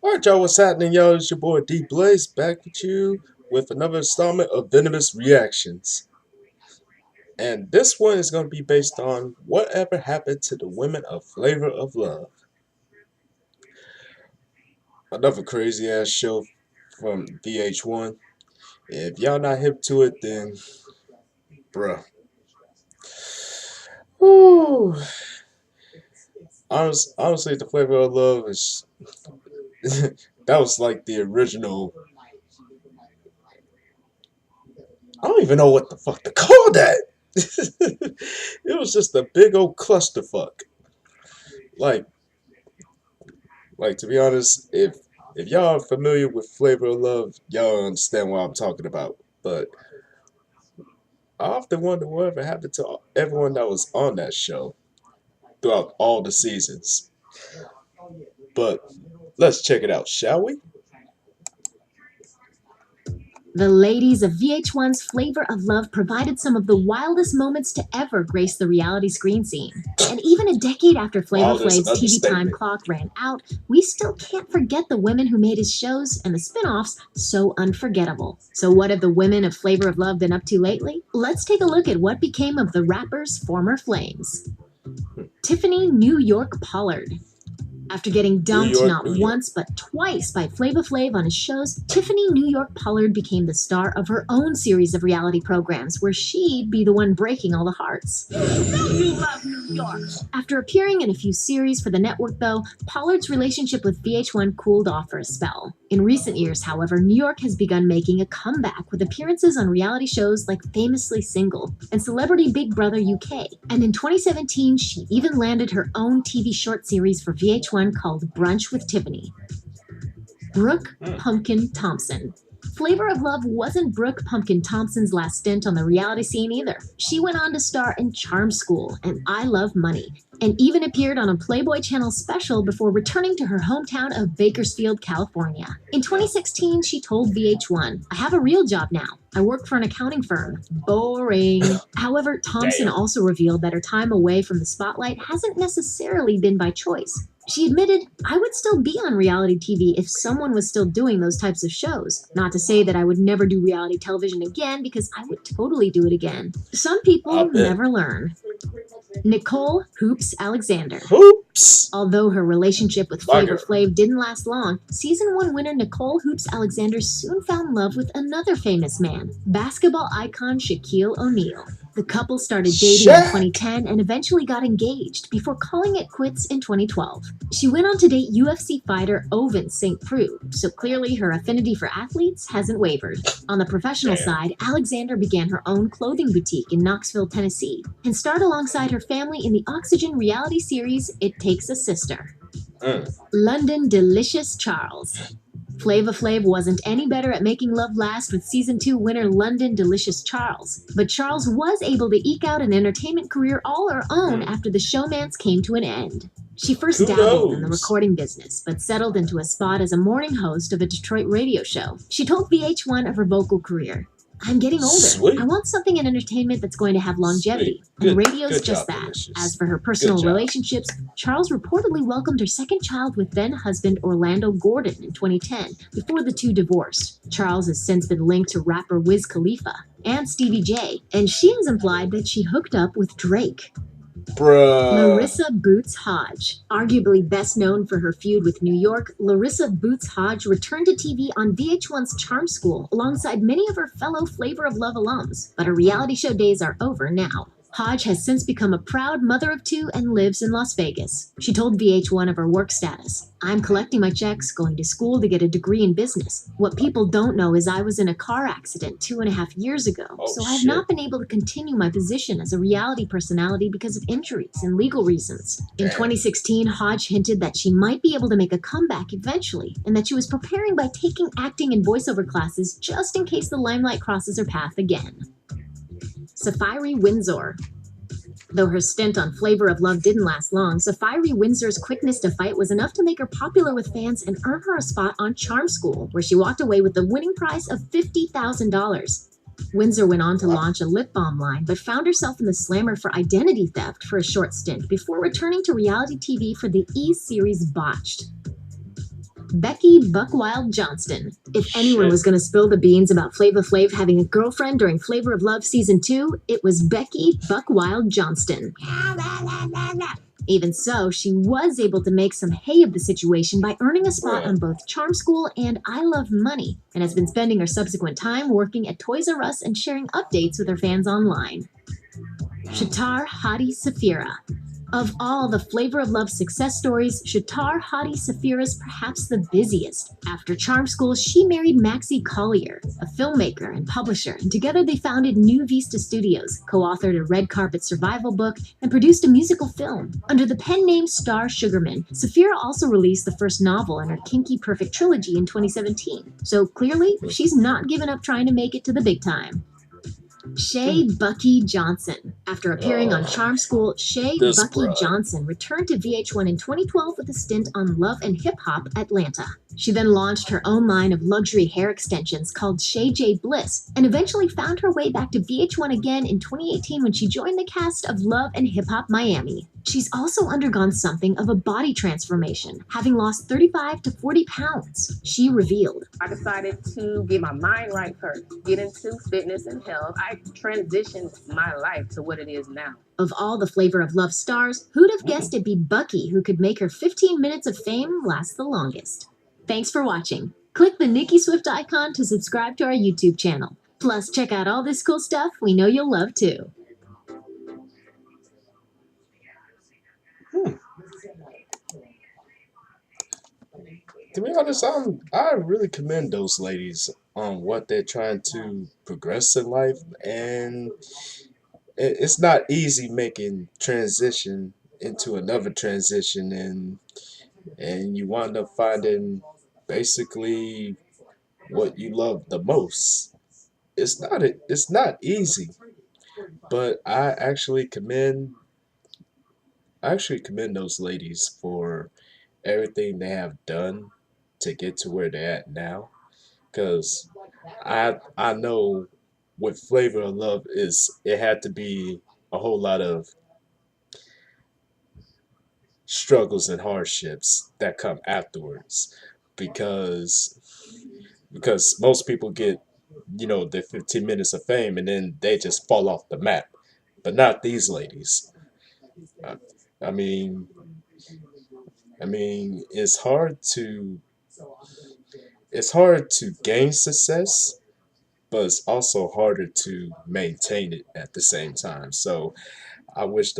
All right, y'all, what's happening, y'all? It's your boy D Blaze back with you with another installment of Venomous Reactions. And this one is going to be based on whatever happened to the women of Flavor of Love. Another crazy ass show from VH1. If y'all not hip to it, then bruh. Woo. Honestly, the Flavor of Love is that was like the original. I don't even know what the fuck to call that. It was just a big old clusterfuck. Like, to be honest, if y'all are familiar with Flavor of Love, y'all understand what I'm talking about. But I often wonder whatever happened to everyone that was on that show throughout all the seasons. But let's check it out, shall we? The ladies of VH1's Flavor of Love provided some of the wildest moments to ever grace the reality screen scene. And even a decade after Flavor Wow, that's an Flav's TV time understatement. clock ran out, we still can't forget the women who made his shows and the spin-offs so unforgettable. So what have the women of Flavor of Love been up to lately? Let's take a look at what became of the rapper's former flames. Tiffany New York Pollard. After getting dumped not New York. once but twice by Flava Flav on his shows, Tiffany New York Pollard became the star of her own series of reality programs where she'd be the one breaking all the hearts. You love New York. After appearing in a few series for the network, though, Pollard's relationship with VH1 cooled off for a spell. In recent years, however, New York has begun making a comeback with appearances on reality shows like Famously Single and Celebrity Big Brother UK. And in 2017, she even landed her own TV short series for VH1 called Brunch with Tiffany. Brooke Pumpkin Thompson. Flavor of Love wasn't Brooke Pumpkin Thompson's last stint on the reality scene either. She went on to star in Charm School and I Love Money, and even appeared on a Playboy Channel special before returning to her hometown of Bakersfield, California. In 2016, she told VH1, "I have a real job now. I work for an accounting firm. Boring." However, Thompson also revealed that her time away from the spotlight hasn't necessarily been by choice. She admitted, "I would still be on reality TV if someone was still doing those types of shows. Not to say that I would never do reality television again, because I would totally do it again." Some people never learn. Nicole Hoops Alexander. Hoops! Although her relationship with Flavor Flav didn't last long, Season 1 winner Nicole Hoops Alexander soon found love with another famous man, basketball icon Shaquille O'Neal. The couple started dating in 2010 and eventually got engaged before calling it quits in 2012. She went on to date UFC fighter Ovince St. Preux, so clearly her affinity for athletes hasn't wavered. On the professional side, Alexander began her own clothing boutique in Knoxville, Tennessee, and starred alongside her family in the Oxygen reality series It Takes a Sister. London Delicious Charles. Flava Flav wasn't any better at making love last with Season 2 winner London Delicious Charles, but Charles was able to eke out an entertainment career all her own after the showmance came to an end. She first dabbled in the recording business, but settled into a spot as a morning host of a Detroit radio show. She told VH1 of her vocal career, "I'm getting older. I want something in entertainment that's going to have longevity." And radio's just that. As for her personal relationships, Charles reportedly welcomed her second child with then husband Orlando Gordon in 2010, before the two divorced. Charles has since been linked to rapper Wiz Khalifa and Stevie J, and she has implied that she hooked up with Drake. Larissa Boots Hodge. Arguably best known for her feud with New York, Larissa Boots Hodge returned to TV on VH1's Charm School alongside many of her fellow Flavor of Love alums, but her reality show days are over now. Hodge has since become a proud mother of two and lives in Las Vegas. She told VH1 of her work status, "I'm collecting my checks, going to school to get a degree in business. What people don't know is I was in a car accident 2.5 years ago, so I have not been able to continue my position as a reality personality because of injuries and legal reasons." In 2016, Hodge hinted that she might be able to make a comeback eventually, and that she was preparing by taking acting and voiceover classes just in case the limelight crosses her path again. Safari Windsor. Though her stint on Flavor of Love didn't last long, Safari Windsor's quickness to fight was enough to make her popular with fans and earn her a spot on Charm School, where she walked away with the winning prize of $50,000. Windsor went on to launch a lip balm line, but found herself in the slammer for identity theft for a short stint before returning to reality TV for the E! series Botched. Becky Buckwild Johnston. If anyone Shit. was going to spill the beans about Flava Flav having a girlfriend during Flavor of Love Season 2, it was Becky Buckwild Johnston. Even so, she was able to make some hay of the situation by earning a spot Yeah. on both Charm School and I Love Money, and has been spending her subsequent time working at Toys R Us and sharing updates with her fans online. Shatar Hadi Safira. Of all the Flavor of Love success stories, Shatar Hadi Safira is perhaps the busiest. After Charm School, she married Maxie Collier, a filmmaker and publisher, and together they founded New Vista Studios, co-authored a red carpet survival book, and produced a musical film. Under the pen name Star Sugarman, Safira also released the first novel in her Kinky Perfect trilogy in 2017. So clearly, she's not given up trying to make it to the big time. Shay Bucky Johnson. After appearing on Charm School, Shay This Bucky bruh. Johnson returned to VH1 in 2012 with a stint on Love and Hip Hop Atlanta. She then launched her own line of luxury hair extensions called Shay J Bliss, and eventually found her way back to VH1 again in 2018 when she joined the cast of Love and Hip Hop Miami. She's also undergone something of a body transformation, having lost 35 to 40 pounds. She revealed, I decided to get my mind right first, get into fitness and health. I transitioned my life to what it is now. Of all the Flavor of Love stars, who'd have guessed it'd be Bucky who could make her 15 minutes of fame last the longest? Thanks for watching. Click the Nikki Swift icon to subscribe to our YouTube channel. Plus, check out all this cool stuff we know you'll love too. Hmm. To be honest, I really commend those ladies on what they're trying to progress in life, and it's not easy making transition into another transition, and you wind up finding basically what you love the most. It's not easy, but I actually commend those ladies for everything they have done to get to where they're at now. Cause I know what Flavor of Love is, it had to be a whole lot of struggles and hardships that come afterwards, because most people get, their 15 minutes of fame and then they just fall off the map, but not these ladies. I, I mean, it's hard to gain success, but it's also harder to maintain it at the same time. So I wish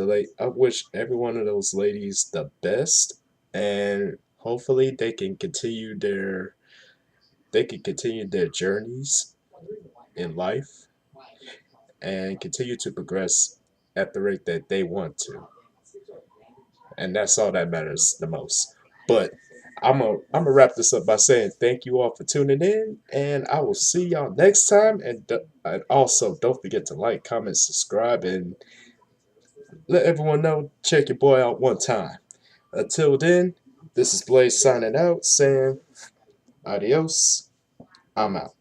every one of those ladies the best, and hopefully they can continue their journeys in life and continue to progress at the rate that they want to, and that's all that matters the most. But I'm gonna wrap this up by saying thank you all for tuning in, and I will see y'all next time. And also don't forget to like, comment, subscribe, and let everyone know. Check your boy out one time. Until then, this is Blaze signing out, saying adios. I'm out.